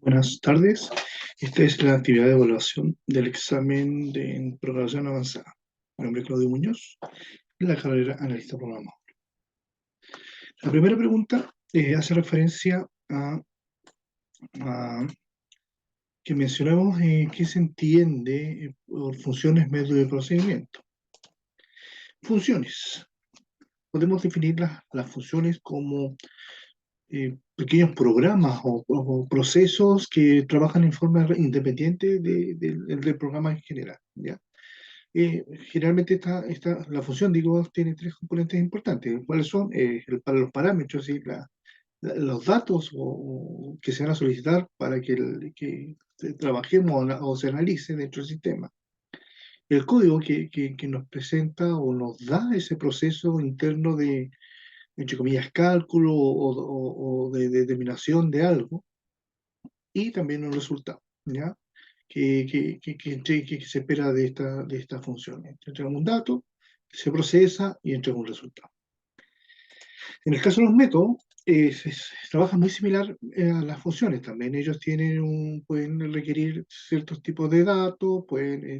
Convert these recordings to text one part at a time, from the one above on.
Buenas tardes. Esta es la actividad de evaluación del examen de programación avanzada. Mi nombre es Claudio Muñoz, en la carrera analista programador. La primera pregunta hace referencia a que mencionamos qué se entiende por funciones, método y procedimiento. Funciones. Podemos definir las funciones como pequeños programas o procesos que trabajan en forma independiente del programa en general, ¿ya? Generalmente la función, digo, tiene tres componentes importantes. ¿Cuáles son? Para los parámetros, ¿sí? Los datos que se van a solicitar para que trabajemos o se analice dentro del sistema. El código que nos presenta o nos da ese proceso interno de, entre comillas, cálculo o de determinación de algo, y también un resultado, ¿ya? Que se espera de esta función. Entregamos un dato, se procesa y entrega un resultado. En el caso de los métodos, se trabaja muy similar a las funciones también. Ellos pueden requerir ciertos tipos de datos,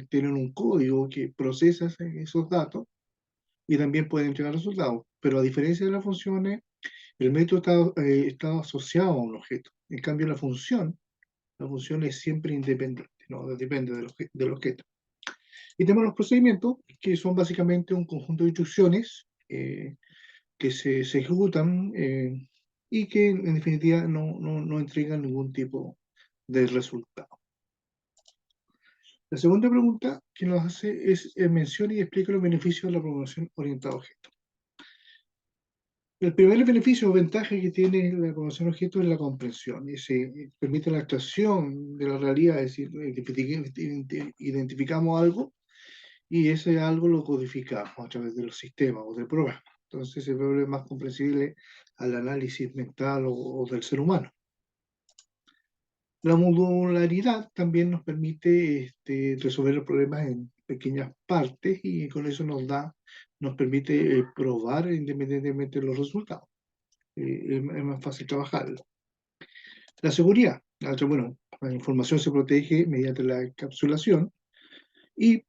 tienen un código que procesa esos datos y también pueden entregar resultados. Pero a diferencia de las funciones, el método está asociado a un objeto. En cambio, la función es siempre independiente, ¿no? Depende del objeto. Y tenemos los procedimientos, que son básicamente un conjunto de instrucciones que se ejecutan y que en definitiva no entregan ningún tipo de resultado. La segunda pregunta que nos hace es menciona y explica los beneficios de la programación orientada a objetos. El primer beneficio o ventaja que tiene la programación a objetos es la comprensión y se permite la abstracción de la realidad, es decir, identificamos algo y ese algo lo codificamos a través de los sistemas o del programa. Entonces se vuelve más comprensible al análisis mental o del ser humano. La modularidad también nos permite resolver los problemas en pequeñas partes y con eso nos permite probar independientemente de los resultados. Es más fácil trabajarlo. La seguridad. Bueno, la información se protege mediante la encapsulación y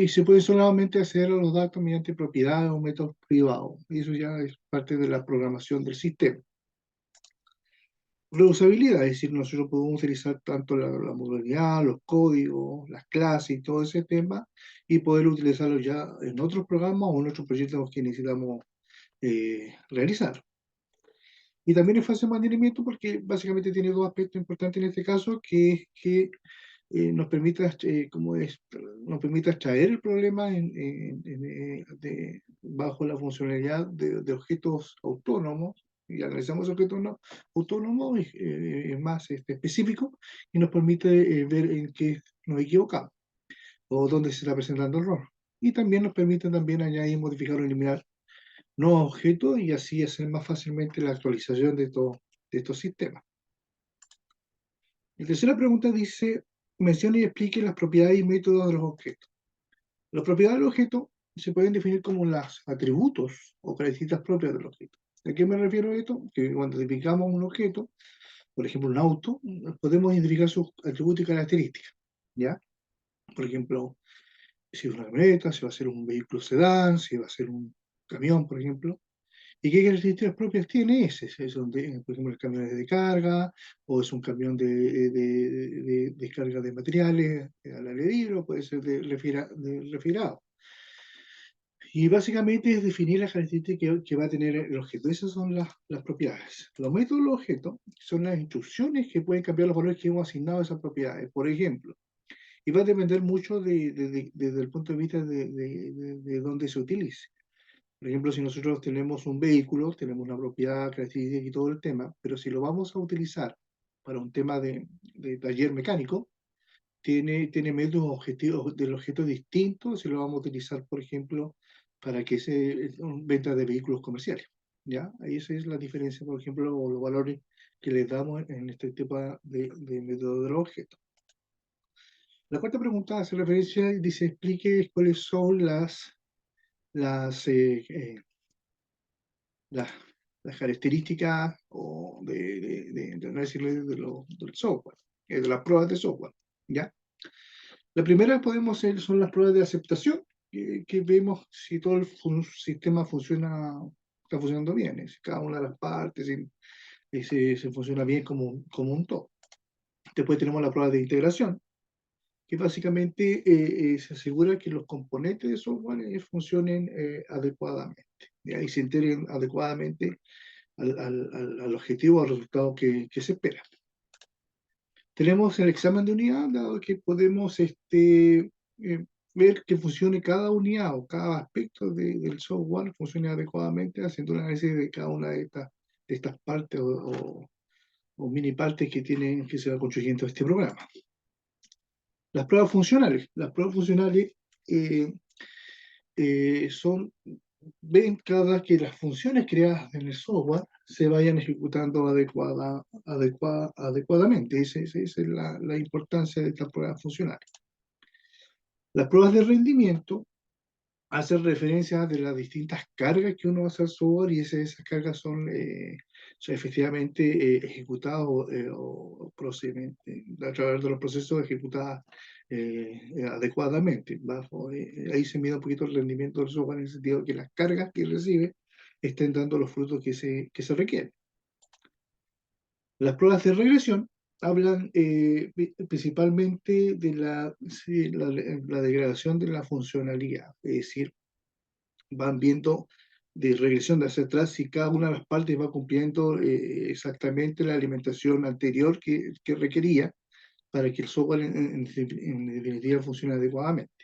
se puede solamente acceder a los datos mediante propiedades o métodos privados. Y eso ya es parte de la programación del sistema. Reusabilidad, es decir, nosotros podemos utilizar tanto la modalidad, los códigos, las clases y todo ese tema y poder utilizarlo ya en otros programas o en otros proyectos que necesitamos realizar. Y también es fácil mantenimiento porque básicamente tiene dos aspectos importantes en este caso, que es que nos permite, nos permite extraer el problema bajo la funcionalidad de objetos autónomos y analizamos objetos autónomos es más específico y nos permite ver en qué nos equivocamos o dónde se está presentando el error. Y también nos permite también añadir, modificar o eliminar nuevos objetos y así hacer más fácilmente la actualización de estos sistemas. La tercera pregunta dice, mencione y explique las propiedades y métodos de los objetos. Las propiedades del objeto se pueden definir como los atributos o características propias del objeto. ¿A qué me refiero a esto? Que cuando identificamos un objeto, por ejemplo un auto, podemos identificar sus atributos y características. ¿Ya? Por ejemplo, si es una camioneta, si va a ser un vehículo sedán, si va a ser un camión, por ejemplo. ¿Y qué características propias tiene ese? Por ejemplo, el camión es de carga, o es un camión de descarga de materiales al aire libre, o puede ser de refrigerado. Y básicamente es definir las características que va a tener el objeto. Esas son las propiedades. Los métodos del objeto son las instrucciones que pueden cambiar los valores que hemos asignado a esas propiedades. Por ejemplo, y va a depender mucho desde el punto de vista de dónde se utilice. Por ejemplo, si nosotros tenemos un vehículo, tenemos una propiedad, característica y todo el tema, pero si lo vamos a utilizar para un tema de taller mecánico, tiene métodos objetivos del objeto distintos si lo vamos a utilizar, por ejemplo, para que se venta de vehículos comerciales. ¿Ya? Ahí esa es la diferencia, por ejemplo, o los valores que le damos en este tipo de método de los objetos. La cuarta pregunta hace referencia y dice, explique cuáles son las las, las características o no decirle del software. de las pruebas de software, ¿ya? La primera podemos hacer son las pruebas de aceptación, que vemos si todo el sistema está funcionando bien, si cada una de las partes, si funciona bien como un todo. Después tenemos la prueba de integración, que básicamente se asegura que los componentes de software funcionen adecuadamente, ¿ya? Y se integren adecuadamente al objetivo, al resultado que se espera. Tenemos el examen de unidad, dado que podemos ver que funcione cada unidad o cada aspecto del software funcione adecuadamente, haciendo un análisis de cada una de estas partes o mini partes que se va construyendo este programa. Las pruebas funcionales. Las pruebas funcionales eh, ven cada que las funciones creadas en el software se vayan ejecutando adecuadamente. Esa es la importancia de estas pruebas funcionales. Las pruebas de rendimiento hacen referencia de las distintas cargas que uno hace al software y esas cargas son efectivamente ejecutadas o a través de los procesos ejecutadas adecuadamente. Ahí se mide un poquito el rendimiento del software en el sentido de que las cargas que recibe estén dando los frutos que se requieren. Las pruebas de regresión hablan principalmente de la degradación de la funcionalidad, es decir, van viendo de regresión de hacia atrás si cada una de las partes va cumpliendo exactamente la alimentación anterior que requería para que el software en definitiva funcione adecuadamente.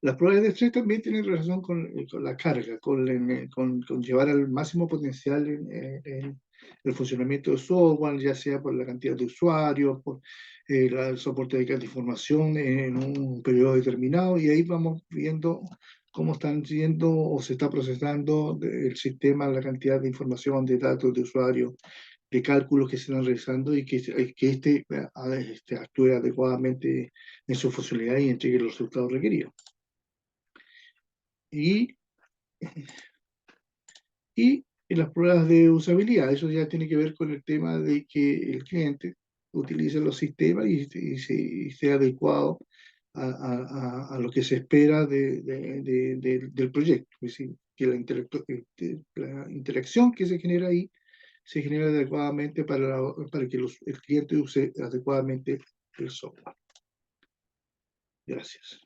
Las pruebas de estrés también tienen relación con la carga, con llevar al máximo potencial en el funcionamiento del software, ya sea por la cantidad de usuarios, por el soporte de cada información en un periodo determinado, y ahí vamos viendo cómo están siendo o se está procesando el sistema, la cantidad de información, de datos de usuarios, de cálculos que se están realizando y que actúe adecuadamente en su funcionalidad y entregue los resultados requeridos. Y, y en las pruebas de usabilidad, eso ya tiene que ver con el tema de que el cliente utilice los sistemas y sea adecuado a lo que se espera del proyecto. Es decir, que la interacción que se genera ahí se genera adecuadamente para que el cliente use adecuadamente el software. Gracias.